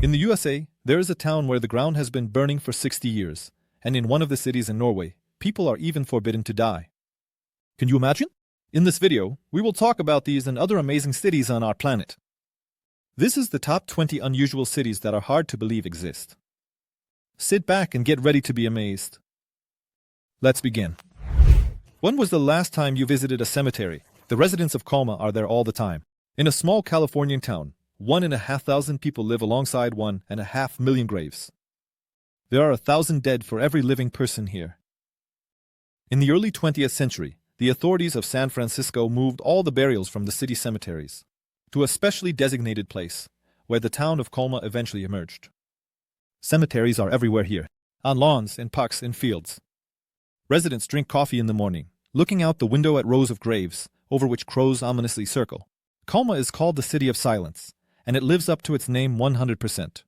In the USA, there is a town where the ground has been burning for 60 years, and in one of the cities in Norway, people are even forbidden to die. Can you imagine? In this video, we will talk about these and other amazing cities on our planet. This is the top 20 unusual cities that are hard to believe exist. Sit back and get ready to be amazed. Let's begin. When was the last time you visited a cemetery? The residents of Colma are there all the time. In a small Californian town, 1,500 people live alongside 1.5 million graves. There are 1,000 dead for every living person here. In the early 20th century, the authorities of San Francisco moved all the burials from the city cemeteries to a specially designated place, where the town of Colma eventually emerged. Cemeteries are everywhere here, on lawns, in parks, in fields. Residents drink coffee in the morning, looking out the window at rows of graves, over which crows ominously circle. Colma is called the City of Silence, and it lives up to its name 100%.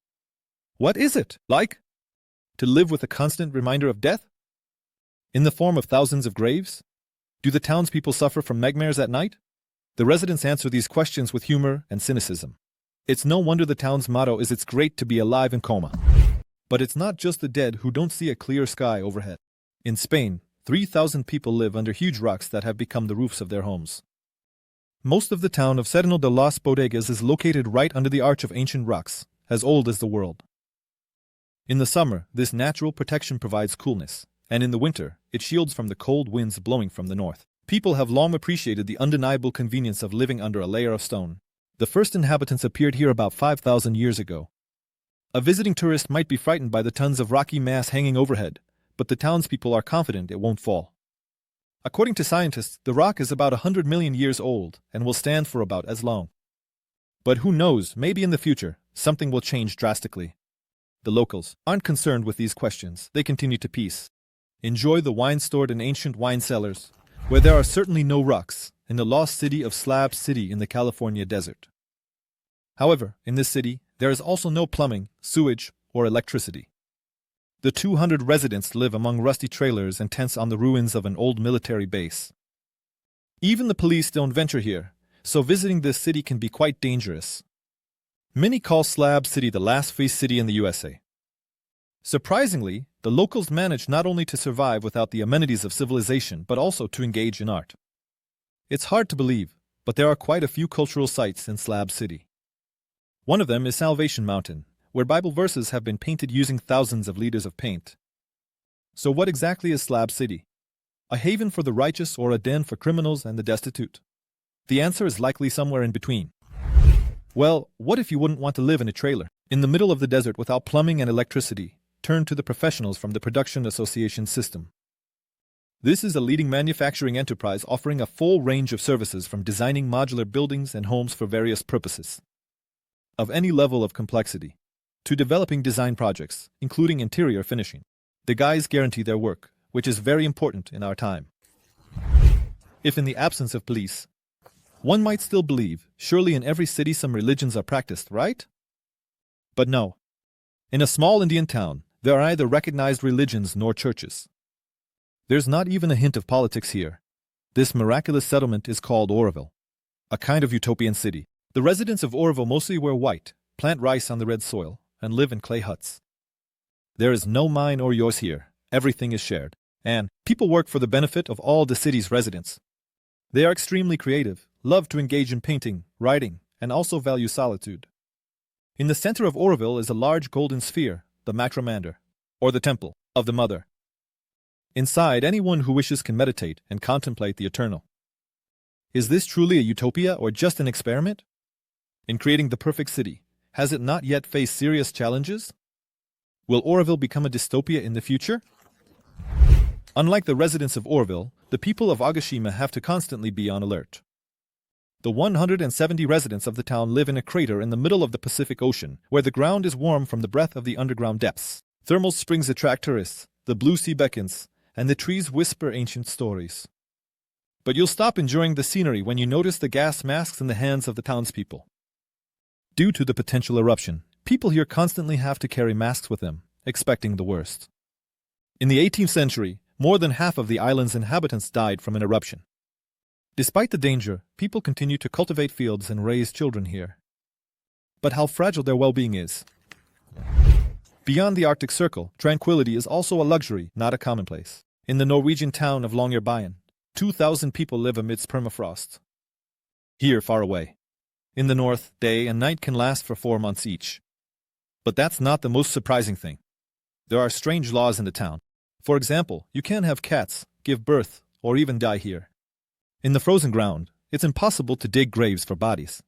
What is it like? To live with a constant reminder of death? In the form of thousands of graves? Do the townspeople suffer from nightmares at night? The residents answer these questions with humor and cynicism. It's no wonder the town's motto is "It's great to be alive in Colma." But it's not just the dead who don't see a clear sky overhead. In Spain, 3,000 people live under huge rocks that have become the roofs of their homes. Most of the town of Sereno de las Bodegas is located right under the arch of ancient rocks, as old as the world. In the summer, this natural protection provides coolness, and in the winter, it shields from the cold winds blowing from the north. People have long appreciated the undeniable convenience of living under a layer of stone. The first inhabitants appeared here about 5,000 years ago. A visiting tourist might be frightened by the tons of rocky mass hanging overhead, but the townspeople are confident it won't fall. According to scientists, the rock is about 100 million years old and will stand for about as long. But who knows, maybe in the future, something will change drastically. The locals aren't concerned with these questions. They continue to peace. Enjoy the wine stored in ancient wine cellars, where there are certainly no rocks, in the lost city of Slab City in the California desert. However, in this city, there is also no plumbing, sewage, or electricity. The 200 residents live among rusty trailers and tents on the ruins of an old military base. Even the police don't venture here, so visiting this city can be quite dangerous. Many call Slab City the last free city in the USA. Surprisingly, the locals manage not only to survive without the amenities of civilization, but also to engage in art. It's hard to believe, but there are quite a few cultural sites in Slab City. One of them is Salvation Mountain, where Bible verses have been painted using thousands of liters of paint. So what exactly is Slab City? A haven for the righteous or a den for criminals and the destitute? The answer is likely somewhere in between. Well, what if you wouldn't want to live in a trailer, in the middle of the desert without plumbing and electricity? Turn to the professionals from the Production Association system. This is a leading manufacturing enterprise offering a full range of services from designing modular buildings and homes for various purposes, of any level of complexity, to developing design projects, including interior finishing. The guys guarantee their work, which is very important in our time. If in the absence of police, one might still believe, surely in every city some religions are practiced, right? But no. In a small Indian town, there are neither recognized religions nor churches. There's not even a hint of politics here. This miraculous settlement is called Oroville, a kind of utopian city. The residents of Oroville mostly wear white, plant rice on the red soil, and live in clay huts. There is no mine or yours here. Everything is shared, and people work for the benefit of all the city's residents. They are extremely creative, love to engage in painting, writing, and also value solitude. In the center of Oroville is a large golden sphere, the Macromander, or the Temple of the Mother. Inside, anyone who wishes can meditate and contemplate the eternal. Is this truly a utopia or just an experiment? In creating the perfect city, has it not yet faced serious challenges? Will Oroville become a dystopia in the future? Unlike the residents of Oroville, the people of Agashima have to constantly be on alert. The 170 residents of the town live in a crater in the middle of the Pacific Ocean, where the ground is warm from the breath of the underground depths. Thermal springs attract tourists, the blue sea beckons, and the trees whisper ancient stories. But you'll stop enjoying the scenery when you notice the gas masks in the hands of the townspeople. Due to the potential eruption, people here constantly have to carry masks with them, expecting the worst. In the 18th century, more than half of the island's inhabitants died from an eruption. Despite the danger, people continue to cultivate fields and raise children here. But how fragile their well-being is. Beyond the Arctic Circle, tranquility is also a luxury, not a commonplace. In the Norwegian town of Longyearbyen, 2,000 people live amidst permafrost. Here, far away. In the north, day and night can last for 4 months each. But that's not the most surprising thing. There are strange laws in the town. For example, you can't have cats, give birth, or even die here. In the frozen ground, it's impossible to dig graves for bodies.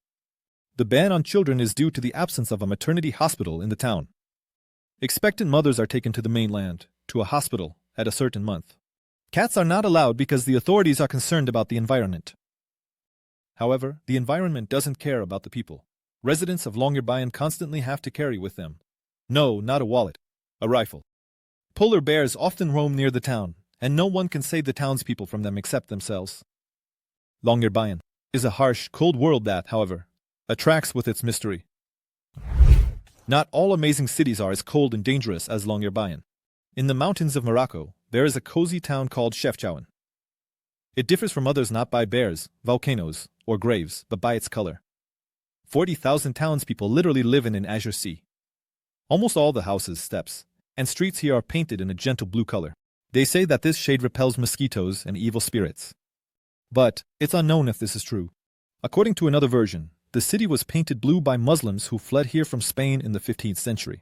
The ban on children is due to the absence of a maternity hospital in the town. Expectant mothers are taken to the mainland, to a hospital, at a certain month. Cats are not allowed because the authorities are concerned about the environment. However, the environment doesn't care about the people. Residents of Longyearbyen constantly have to carry with them. No, not a wallet. A rifle. Polar bears often roam near the town, and no one can save the townspeople from them except themselves. Longyearbyen is a harsh, cold world that, however, attracts with its mystery. Not all amazing cities are as cold and dangerous as Longyearbyen. In the mountains of Morocco, there is a cozy town called Chefchaouen. It differs from others not by bears, volcanoes, or graves, but by its color. 40,000 townspeople literally live in an azure sea. Almost all the houses, steps, and streets here are painted in a gentle blue color. They say that this shade repels mosquitoes and evil spirits. But it's unknown if this is true. According to another version, the city was painted blue by Muslims who fled here from Spain in the 15th century.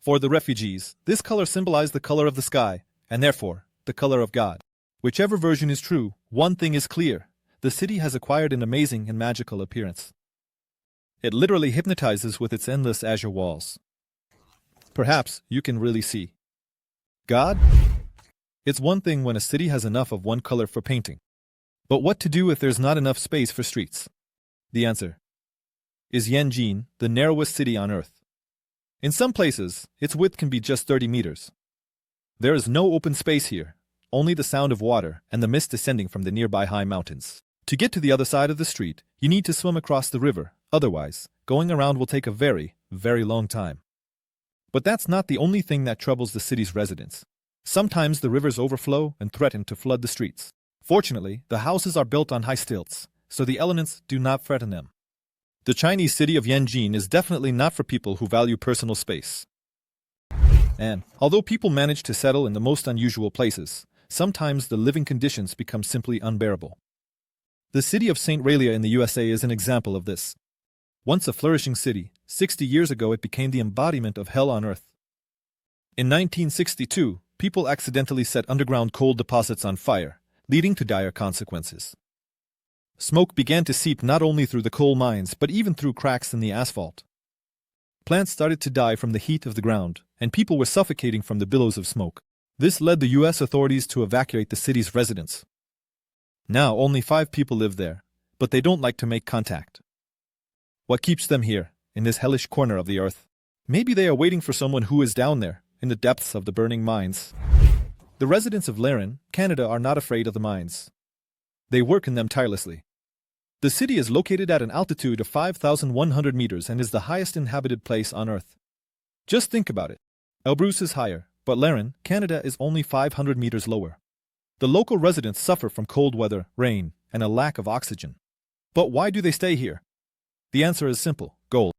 For the refugees, this color symbolized the color of the sky, and therefore, the color of God. Whichever version is true, one thing is clear: the city has acquired an amazing and magical appearance. It literally hypnotizes with its endless azure walls. Perhaps you can really see God? It's one thing when a city has enough of one color for painting. But what to do if there's not enough space for streets? The answer is Yanjin, the narrowest city on Earth. In some places, its width can be just 30 meters. There is no open space here, only the sound of water and the mist descending from the nearby high mountains. To get to the other side of the street, you need to swim across the river, otherwise, going around will take a very, very long time. But that's not the only thing that troubles the city's residents. Sometimes the rivers overflow and threaten to flood the streets. Fortunately, the houses are built on high stilts, so the elements do not threaten them. The Chinese city of Yanjin is definitely not for people who value personal space. And, although people manage to settle in the most unusual places, sometimes the living conditions become simply unbearable. The city of St. Ralia in the USA is an example of this. Once a flourishing city, 60 years ago it became the embodiment of hell on earth. In 1962, people accidentally set underground coal deposits on fire, leading to dire consequences. Smoke began to seep not only through the coal mines but even through cracks in the asphalt. Plants started to die from the heat of the ground, and people were suffocating from the billows of smoke. This led the U.S. authorities to evacuate the city's residents. Now only 5 people live there, but they don't like to make contact. What keeps them here, in this hellish corner of the earth? Maybe they are waiting for someone who is down there, in the depths of the burning mines. The residents of Laren, Canada are not afraid of the mines. They work in them tirelessly. The city is located at an altitude of 5,100 meters and is the highest inhabited place on Earth. Just think about it. Elbrus is higher, but Laren, Canada is only 500 meters lower. The local residents suffer from cold weather, rain, and a lack of oxygen. But why do they stay here? The answer is simple: gold.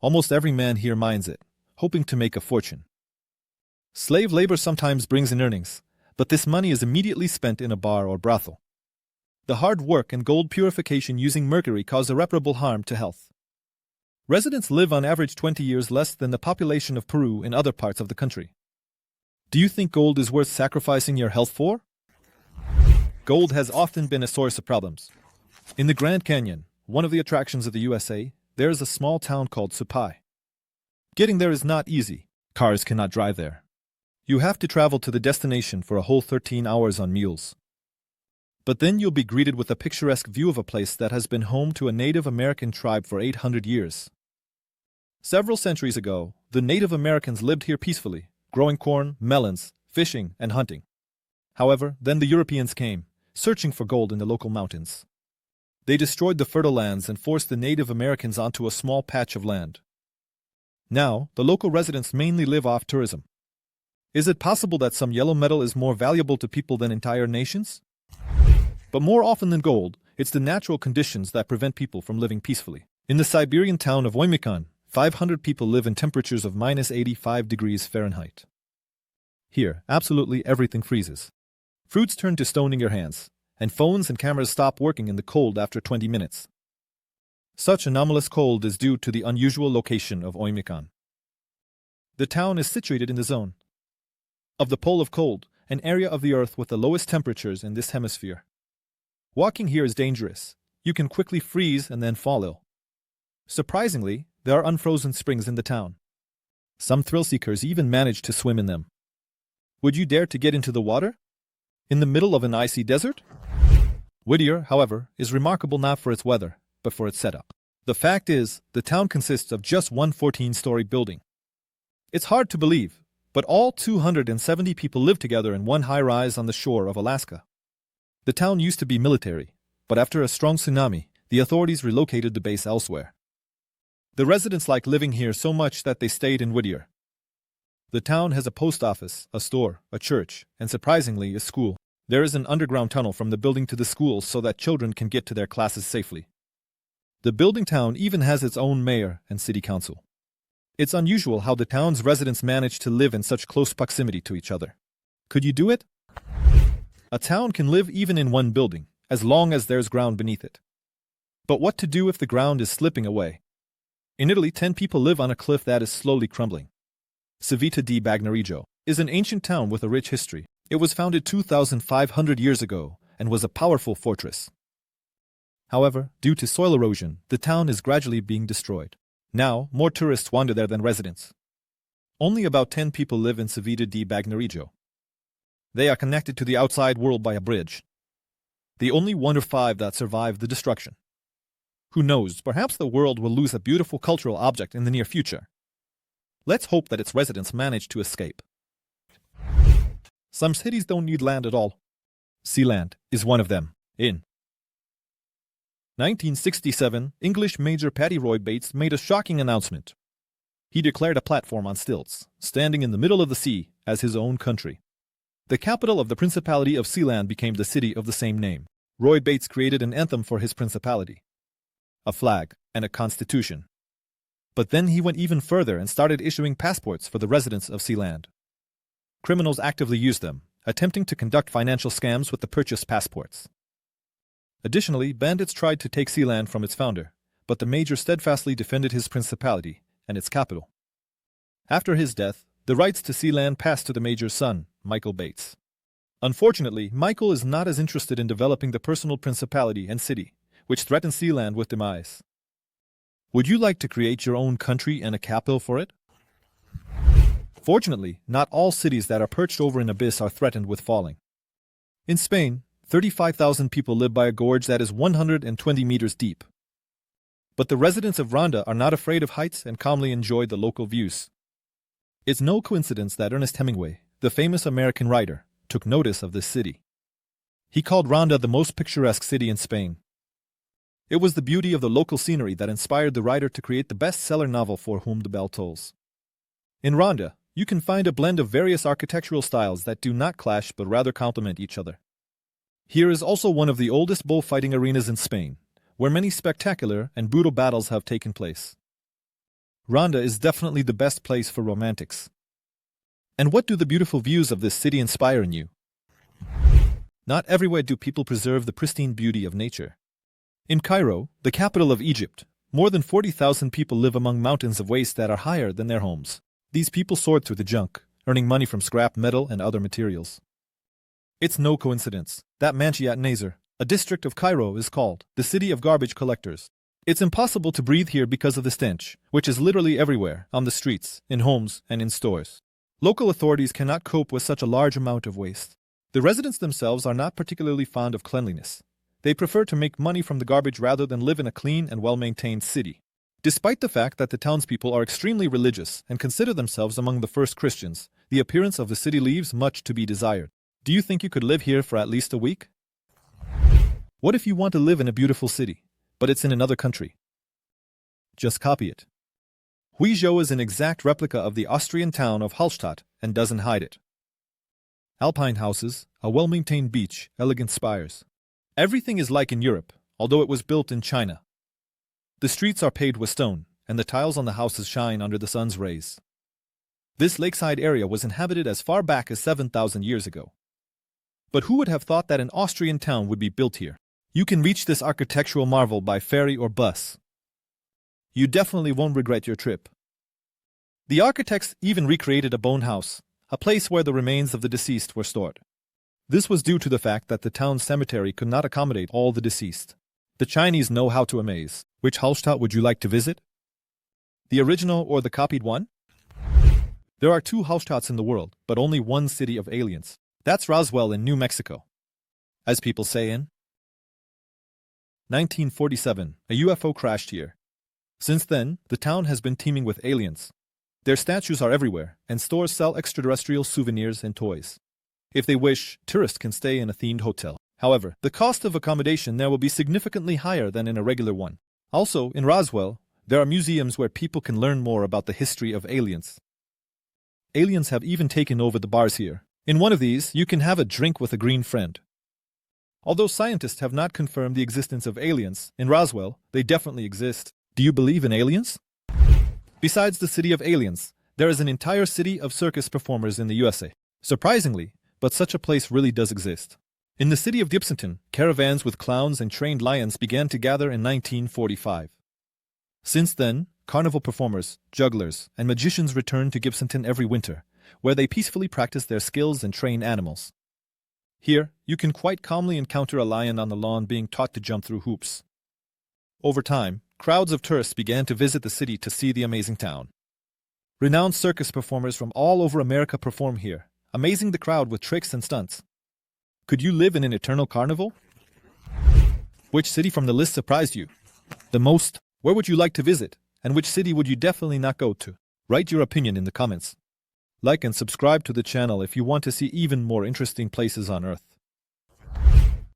Almost every man here mines it, hoping to make a fortune. Slave labor sometimes brings in earnings, but this money is immediately spent in a bar or brothel. The hard work and gold purification using mercury cause irreparable harm to health. Residents live on average 20 years less than the population of Peru in other parts of the country. Do you think gold is worth sacrificing your health for? Gold has often been a source of problems. In the Grand Canyon, one of the attractions of the USA, there is a small town called Supai. Getting there is not easy. Cars cannot drive there. You have to travel to the destination for a whole 13 hours on mules. But then you'll be greeted with a picturesque view of a place that has been home to a Native American tribe for 800 years. Several centuries ago, the Native Americans lived here peacefully, growing corn, melons, fishing, and hunting. However, then the Europeans came, searching for gold in the local mountains. They destroyed the fertile lands and forced the Native Americans onto a small patch of land. Now, the local residents mainly live off tourism. Is it possible that some yellow metal is more valuable to people than entire nations? But more often than gold, it's the natural conditions that prevent people from living peacefully. In the Siberian town of Oymyakon, 500 people live in temperatures of minus 85 degrees Fahrenheit. Here, absolutely everything freezes. Fruits turn to stone in your hands, and phones and cameras stop working in the cold after 20 minutes. Such anomalous cold is due to the unusual location of Oymyakon. The town is situated in the zone of the pole of cold, an area of the Earth with the lowest temperatures in this hemisphere. Walking here is dangerous. You can quickly freeze and then fall ill. Surprisingly, there are unfrozen springs in the town. Some thrill-seekers even manage to swim in them. Would you dare to get into the water? In the middle of an icy desert? Whittier, however, is remarkable not for its weather, but for its setup. The fact is, the town consists of just one 14-story building. It's hard to believe, but all 270 people live together in one high-rise on the shore of Alaska. The town used to be military, but after a strong tsunami, the authorities relocated the base elsewhere. The residents like living here so much that they stayed in Whittier. The town has a post office, a store, a church, and surprisingly, a school. There is an underground tunnel from the building to the school so that children can get to their classes safely. The building town even has its own mayor and city council. It's unusual how the town's residents manage to live in such close proximity to each other. Could you do it? A town can live even in one building, as long as there's ground beneath it. But what to do if the ground is slipping away? In Italy, 10 people live on a cliff that is slowly crumbling. Civita di Bagnarijo is an ancient town with a rich history. It was founded 2,500 years ago and was a powerful fortress. However, due to soil erosion, the town is gradually being destroyed. Now, more tourists wander there than residents. Only about 10 people live in Civita di Bagnarijo. They are connected to the outside world by a bridge. The only one of 5 that survived the destruction. Who knows, perhaps the world will lose a beautiful cultural object in the near future. Let's hope that its residents manage to escape. Some cities don't need land at all. Sealand is one of them. In 1967, English Major Paddy Roy Bates made a shocking announcement. He declared a platform on stilts, standing in the middle of the sea, as his own country. The capital of the Principality of Sealand became the city of the same name. Roy Bates created an anthem for his principality, a flag, and a constitution. But then he went even further and started issuing passports for the residents of Sealand. Criminals actively used them, attempting to conduct financial scams with the purchased passports. Additionally, bandits tried to take Sealand from its founder, but the major steadfastly defended his principality and its capital. After his death, the rights to Sealand passed to the major's son, Michael Bates. Unfortunately, Michael is not as interested in developing the personal principality and city, which threatens Sealand with demise. Would you like to create your own country and a capital for it? Fortunately, not all cities that are perched over an abyss are threatened with falling. In Spain, 35,000 people live by a gorge that is 120 meters deep. But the residents of Ronda are not afraid of heights and calmly enjoy the local views. It's no coincidence that Ernest Hemingway, the famous American writer, took notice of this city. He called Ronda the most picturesque city in Spain. It was the beauty of the local scenery that inspired the writer to create the bestseller novel For Whom the Bell Tolls. In Ronda, you can find a blend of various architectural styles that do not clash but rather complement each other. Here is also one of the oldest bullfighting arenas in Spain, where many spectacular and brutal battles have taken place. Ronda is definitely the best place for romantics. And what do the beautiful views of this city inspire in you? Not everywhere do people preserve the pristine beauty of nature. In Cairo, the capital of Egypt, more than 40,000 people live among mountains of waste that are higher than their homes. These people sort through the junk, earning money from scrap metal and other materials. It's no coincidence that Manchiat Nazar, a district of Cairo, is called the city of garbage collectors. It's impossible to breathe here because of the stench, which is literally everywhere, on the streets, in homes, and in stores. Local authorities cannot cope with such a large amount of waste. The residents themselves are not particularly fond of cleanliness. They prefer to make money from the garbage rather than live in a clean and well-maintained city. Despite the fact that the townspeople are extremely religious and consider themselves among the first Christians, the appearance of the city leaves much to be desired. Do you think you could live here for at least a week? What if you want to live in a beautiful city, but it's in another country? Just copy it. Huizhou is an exact replica of the Austrian town of Hallstatt and doesn't hide it. Alpine houses, a well-maintained beach, elegant spires. Everything is like in Europe, although it was built in China. The streets are paved with stone, and the tiles on the houses shine under the sun's rays. This lakeside area was inhabited as far back as 7,000 years ago. But who would have thought that an Austrian town would be built here? You can reach this architectural marvel by ferry or bus. You definitely won't regret your trip. The architects even recreated a bone house, a place where the remains of the deceased were stored. This was due to the fact that the town's cemetery could not accommodate all the deceased. The Chinese know how to amaze. Which Hallstatt would you like to visit? The original or the copied one? There are 2 Hallstatts in the world, but only one city of aliens. That's Roswell in New Mexico. As people say in 1947, a UFO crashed here. Since then, the town has been teeming with aliens. Their statues are everywhere, and stores sell extraterrestrial souvenirs and toys. If they wish, tourists can stay in a themed hotel. However, the cost of accommodation there will be significantly higher than in a regular one. Also, in Roswell, there are museums where people can learn more about the history of aliens. Aliens have even taken over the bars here. In one of these, you can have a drink with a green friend. Although scientists have not confirmed the existence of aliens, in Roswell, they definitely exist. Do you believe in aliens? Besides the city of aliens, there is an entire city of circus performers in the USA. Surprisingly, but such a place really does exist. In the city of Gibsonton, caravans with clowns and trained lions began to gather in 1945. Since then, carnival performers, jugglers, and magicians return to Gibsonton every winter, where they peacefully practice their skills and train animals. Here, you can quite calmly encounter a lion on the lawn being taught to jump through hoops. Over time, crowds of tourists began to visit the city to see the amazing town. Renowned circus performers from all over America perform here, amazing the crowd with tricks and stunts. Could you live in an eternal carnival? Which city from the list surprised you the most? Where would you like to visit? And which city would you definitely not go to? Write your opinion in the comments. Like and subscribe to the channel if you want to see even more interesting places on Earth.